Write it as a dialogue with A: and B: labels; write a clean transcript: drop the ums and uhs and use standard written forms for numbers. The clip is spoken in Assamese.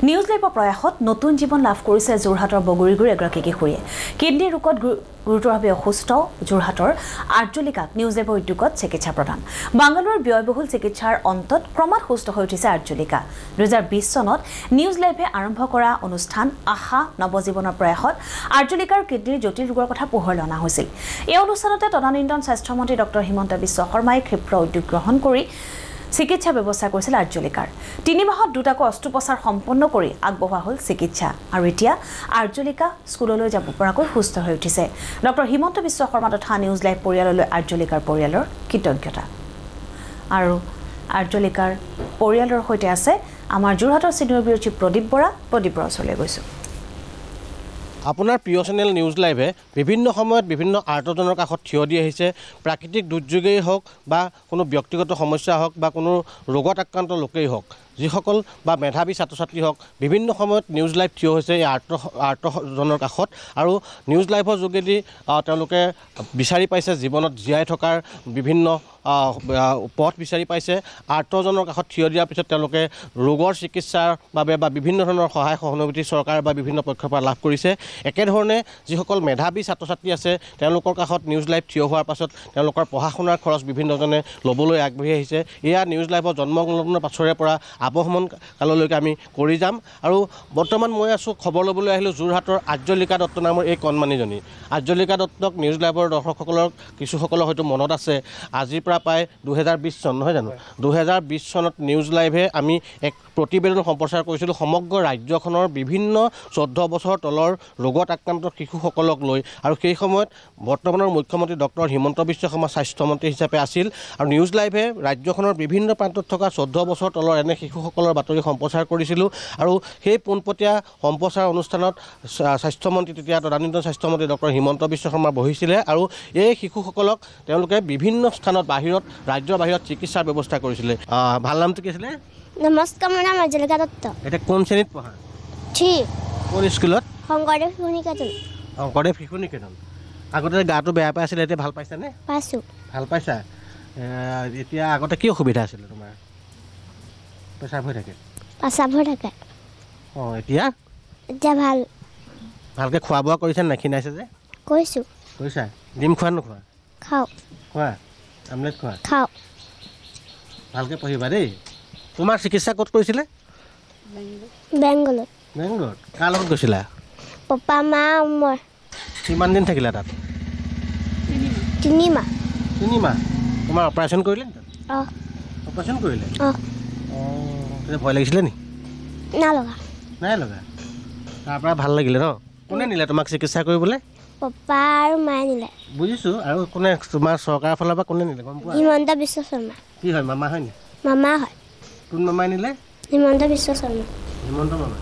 A: নিউজ লাইভৰ প্ৰয়াসত নতুন জীৱন লাভ কৰিছে যোৰহাটৰ বগৰীগুৰ এগৰাকী কিশোৰীয়ে কিডনী ৰোগত গুৰুতৰভাৱে অসুস্থ যোৰহাটৰ আৰ্যলিকাক নিউজ লাইভৰ উদ্যোগত চিকিৎসা প্ৰদান বাংগালুৰুৰ ব্যয়বহুল চিকিৎসাৰ অন্তত ক্ৰমাৎ সুস্থ হৈ উঠিছে আৰ্যলিকা 2020 চনত নিউজ লাইভে আৰম্ভ কৰা অনুষ্ঠান আশা নৱজীৱনৰ প্ৰয়াসত আৰ্যলিকাৰ কিডনীৰ জটিল ৰোগৰ কথা পোহৰলৈ অনা হৈছিল এই অনুষ্ঠানতে তদানীন্তন স্বাস্থ্যমন্ত্ৰী ডক্টৰ হিমন্ত বিশ্ব শৰ্মাই ক্ষিপ্ৰ উদ্যোগ গ্ৰহণ কৰি চিকিৎসা ব্যৱস্থা কৰিছিল আৰ্যলিকাৰ 3 মাহত দুটাকৈ অস্ত্ৰোপচাৰ সম্পন্ন কৰি আগবঢ়োৱা হ'ল চিকিৎসা আৰু এতিয়া আৰ্যলিকা স্কুললৈ যাব পৰাকৈ সুস্থ হৈ উঠিছে ডক্টৰ হিমন্ত বিশ্ব শৰ্মা তথা নিউজ লাইভ পৰিয়াললৈ আৰ্যলিকাৰ পৰিয়ালৰ কৃতজ্ঞতা আৰু আৰ্যলিকাৰ পৰিয়ালৰ সৈতে আছে আমাৰ যোৰহাটৰ চিনিয়ৰ ব্যুৰ চিফ প্ৰদীপ বৰাৰ ওচৰলৈ গৈছো
B: আপোনাৰ প্ৰিয় চেনেল নিউজ লাইভে বিভিন্ন সময়ত বিভিন্ন আৰ্তজনৰ কাষত থিয় দি আহিছে প্ৰাকৃতিক দুৰ্যোগেই হওক বা কোনো ব্যক্তিগত সমস্যা হওক বা কোনো ৰোগত আক্ৰান্ত লোকেই হওক যিসকল বা মেধাৱী ছাত্ৰ ছাত্ৰী হওক বিভিন্ন সময়ত নিউজ লাইভ থিয় হৈছে এই আৰ্তজনৰ কাষত আৰু নিউজ লাইভৰ যোগেদি তেওঁলোকে বিচাৰি পাইছে জীৱনত জীয়াই থকাৰ বিভিন্ন পথ বিচাৰি পাইছে আৰ্তজনৰ কাষত থিয় দিয়াৰ পিছত তেওঁলোকে ৰোগৰ চিকিৎসাৰ বাবে বা বিভিন্ন ধৰণৰ সহায় সহানুভূতি চৰকাৰ বা বিভিন্ন পক্ষৰ পৰা লাভ কৰিছে একেধৰণে যিসকল মেধাৱী ছাত্ৰ ছাত্ৰী আছে তেওঁলোকৰ কাষত নিউজ লাইভ থিয় হোৱাৰ পাছত তেওঁলোকৰ পঢ়া শুনাৰ খৰচ বিভিন্নজনে ল'বলৈ আগবাঢ়ি আহিছে এয়া নিউজ লাইভৰ জন্মগ্ৰহণৰ পাছৰে পৰা আৱহমান কাললৈকে আমি কৰি যাম আৰু বৰ্তমান মই আছোঁ খবৰ ল'বলৈ আহিলোঁ যোৰহাটৰ আৰ্যলিকা দত্ত নামৰ এই কণমানিজনী আৰ্যলিকা দত্তক নিউজ লাইভৰ দৰ্শকসকলৰ কিছুসকলৰ হয়তো মনত আছে আজিৰ পৰা প্ৰায় 2020 চন নহয় জানো 2020 চনত নিউজ লাইভে আমি এক প্ৰতিবেদন সম্প্ৰচাৰ কৰিছিলোঁ সমগ্ৰ ৰাজ্যখনৰ বিভিন্ন 14 বছৰ তলৰ ৰোগত আক্ৰান্ত শিশুসকলক লৈ আৰু সেই সময়ত বৰ্তমানৰ মুখ্যমন্ত্ৰী ডক্টৰ হিমন্ত বিশ্ব শৰ্মা স্বাস্থ্যমন্ত্ৰী হিচাপে আছিল আৰু নিউজ লাইভে ৰাজ্যখনৰ বিভিন্ন প্ৰান্তত থকা 14 বছৰ তলৰ এনে শিশুসকলৰ বাতৰি সম্প্ৰচাৰ কৰিছিলোঁ আৰু সেই পোনপটীয়া সম্প্ৰচাৰ অনুষ্ঠানত স্বাস্থ্যমন্ত্ৰী তেতিয়া তদানীন্তন স্বাস্থ্যমন্ত্ৰী ডক্টৰ হিমন্ত বিশ্ব শৰ্মা বহিছিলে আৰু এই শিশুসকলক তেওঁলোকে বিভিন্ন স্থানত বাহিৰত ৰাজ্যৰ বাহিৰত চিকিৎসাৰ ব্যৱস্থা কৰিছিলে ভাল নামটো কি আছিলে
C: নমস্কাৰ মোৰ নাম আৰ্যলিকা দত্ত
B: এটা কোন শ্ৰেণীত পঢ়া
C: ঠিক
B: কোন স্কুলত
C: শংকৰদেৱ শিশু নিকেতন
B: শংকৰদেৱ শিশু নিকেতন আগতে গাটো বেয়া পাই আছিলে এতিয়া ভাল পাইছানে
C: পাইছোঁ
B: ভাল পাইছা এতিয়া আগতে কি অসুবিধা আছিলে তোমাৰ পেচাব হৈ থাকে এতিয়া
C: ভাল
B: ভালকৈ খোৱা বোৱা কৰিছা নাই ক্ষীণাইছে যে কৰিছা ডিম খোৱা নোখোৱা খোৱা আমলেট খোৱা ভালকৈ পঢ়িবা দেই তোমাৰ চিকিৎসা ক'ত কৰিছিলে বেংগলত কাৰ লগত গৈছিলা
C: পাপা মা মই
B: কিমান দিন থাকিলা তাত
C: 3 মাহ
B: তোমাৰ অপাৰেশ্যন কৰিলে অপাৰেশ্যন কৰিলে তেতিয়া ভয় লাগিছিলে নি নাই লগা তাৰপৰা ভাল লাগিলে ন কোনে নিলে তোমাক চিকিৎসা কৰিবলৈ
C: পাপা আৰু মায়ে নিলে
B: বুজিছোঁ আৰু কোনে তোমাৰ চৰকাৰৰ ফালৰ পৰা কোনে নিলে গম পোৱা
C: হিমন্ত বিশ্ব শৰ্মা
B: কি হয় মামা হয় নি
C: মামা হয়
B: কোন মামাই নিলে
C: হিমন্ত বিশ্ব শৰ্মা
B: হিমন্ত মামা